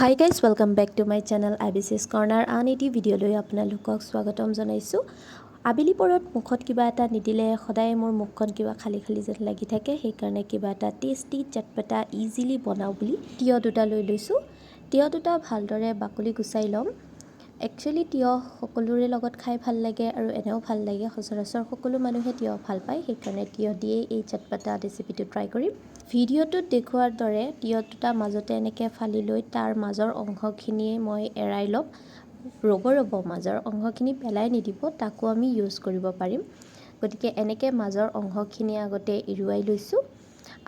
Hi guys, welcome back to my channel IBC's Corner আন এটি ভিডিঅ'লৈ আপোনালোকক স্বাগতম জনাইছোঁ। আবেলি পৰত মুখত কিবা এটা নিদিলে সদায় মোৰ মুখখন কিবা খালি খালি যেন লাগি থাকে, সেইকাৰণে কিবা এটা টেষ্টি চটপটা ইজিলি বনাওঁ বুলি তিয়হ দুটা লৈ লৈছোঁ। তিয়হ দুটা ভালদৰে বাকলি গুচাই ল'ম। একচুৱেলি তিয়হ সকলোৰে লগত খাই ভাল লাগে আৰু এনেও ভাল লাগে, সচৰাচৰ সকলো মানুহে তিয়হ ভাল পায়, সেইকাৰণে তিয়হ দিয়েই এই চটপটা ৰেচিপিটো ট্ৰাই কৰিম। ভিডিঅ'টোত দেখুৱাৰ দৰে তিয়হ দুটা মাজতে এনেকৈ ফালি লৈ তাৰ মাজৰ অংশখিনি মই এৰাই ল'ম। ৰ'ব মাজৰ অংশখিনি পেলাই নিদিব, তাকো আমি ইউজ কৰিব পাৰিম। গতিকে এনেকৈ মাজৰ অংশখিনি আগতে এৰুৱাই লৈছোঁ।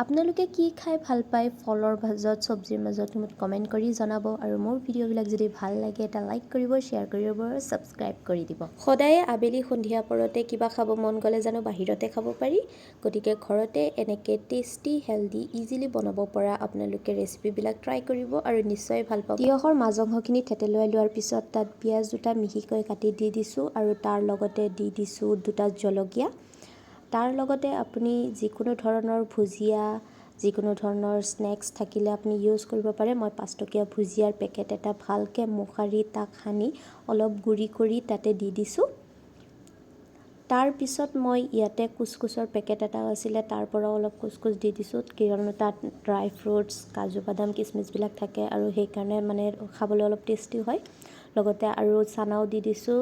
আপোনালোকে কি খাই ভাল পায় ফলৰ মাজত, চব্জিৰ মাজত মোক কমেণ্ট কৰি জনাব, আৰু মোৰ ভিডিঅ'বিলাক যদি ভাল লাগে এটা লাইক কৰিব, শ্বেয়াৰ কৰিব আৰু ছাবস্ক্ৰাইব কৰি দিব। সদায়ে আবেলি সন্ধিয়া পৰতে কিবা খাব মন গ'লে জানো বাহিৰতে খাব পাৰি, গতিকে ঘৰতে এনেকৈ টেষ্টি হেল্ডি ইজিলি বনাব পৰা আপোনালোকে ৰেচিপিবিলাক ট্ৰাই কৰিব আৰু নিশ্চয় ভাল পাব। তিয়হৰ মাজ অংশখিনি থেতেলুৱাই লোৱাৰ পিছত তাত পিঁয়াজ দুটা মিহিকৈ কাটি দি দিছোঁ আৰু তাৰ লগতে দি দিছোঁ দুটা জলকীয়া। তাৰ লগতে আপুনি যিকোনো ধৰণৰ ভুজিয়া, যিকোনো ধৰণৰ স্নেক্স থাকিলে আপুনি ইউজ কৰিব পাৰে। মই 5 টকীয়া ভুজিয়াৰ পেকেট এটা ভালকৈ মোহাৰি তাক সানি অলপ গুড়ি কৰি তাতে দি দিছোঁ। তাৰপিছত মই ইয়াতে কুচকুচৰ পেকেট এটা আছিলে, তাৰ পৰাও অলপ কুচকুচ দি দিছোঁ, কিয়নো তাত ড্ৰাই ফ্ৰুটছ, কাজু বাদাম, কিচমিচবিলাক থাকে আৰু সেইকাৰণে মানে খাবলৈ অলপ টেষ্টি হয়। লগতে আৰু চানাও দি দিছোঁ,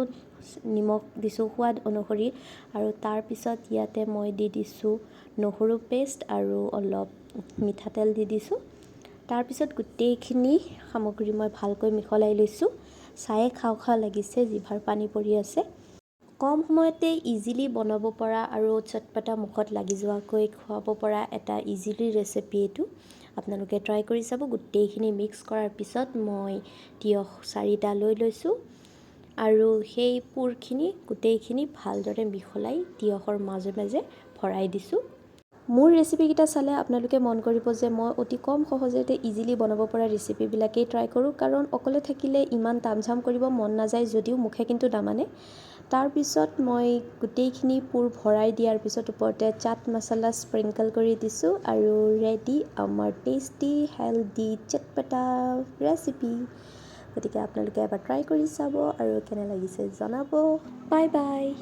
নিমখ দিছোঁ সোৱাদ অনুসৰি, আৰু তাৰপিছত ইয়াতে মই দি দিছোঁ নহৰু পেষ্ট আৰু অলপ মিঠাতেল দি দিছোঁ। তাৰপিছত গোটেইখিনি সামগ্ৰী মই ভালকৈ মিহলাই লৈছোঁ। চায়ে খাওঁ খাওঁ লাগিছে, জিভাৰ পানী পৰি আছে। কম সময়তে ইজিলি বনাব পৰা আৰু চটপটা মুখত লাগি যোৱাকৈ খুৱাব পৰা এটা ইজিলি ৰেচিপি এইটো। আপোনালোকে ট্ৰাই কৰি চাব। গোটেইখিনি মিক্স কৰাৰ পিছত মই তিয়হ 4টা লৈ লৈছোঁ আৰু সেই পুৰখিনি গোটেইখিনি ভালদৰে মিহলাই তিয়হৰ মাজে মাজে ভৰাই দিছোঁ। মোৰ ৰেচিপিকেইটা চালে আপোনালোকে মন কৰিব যে মই অতি কম সহজতে ইজিলি বনাব পৰা ৰেচিপিবিলাকেই ট্ৰাই কৰোঁ, কাৰণ অকলে থাকিলে ইমান তামঝাম কৰিব মন নাযায়, যদিও মুখে কিন্তু নামানে। তাৰপিছত মই গোটেইখিনি পুৰ ভৰাই দিয়াৰ পিছত ওপৰতে চাট মছলা স্প্ৰিংকল কৰি দিছোঁ আৰু ৰেডি আমাৰ টেষ্টি হেল্ডি চটপটা ৰেচিপি। গতিকে আপোনালোকে এবাৰ ট্ৰাই কৰি চাব আৰু কেনে লাগিছে জনাব। Bye bye.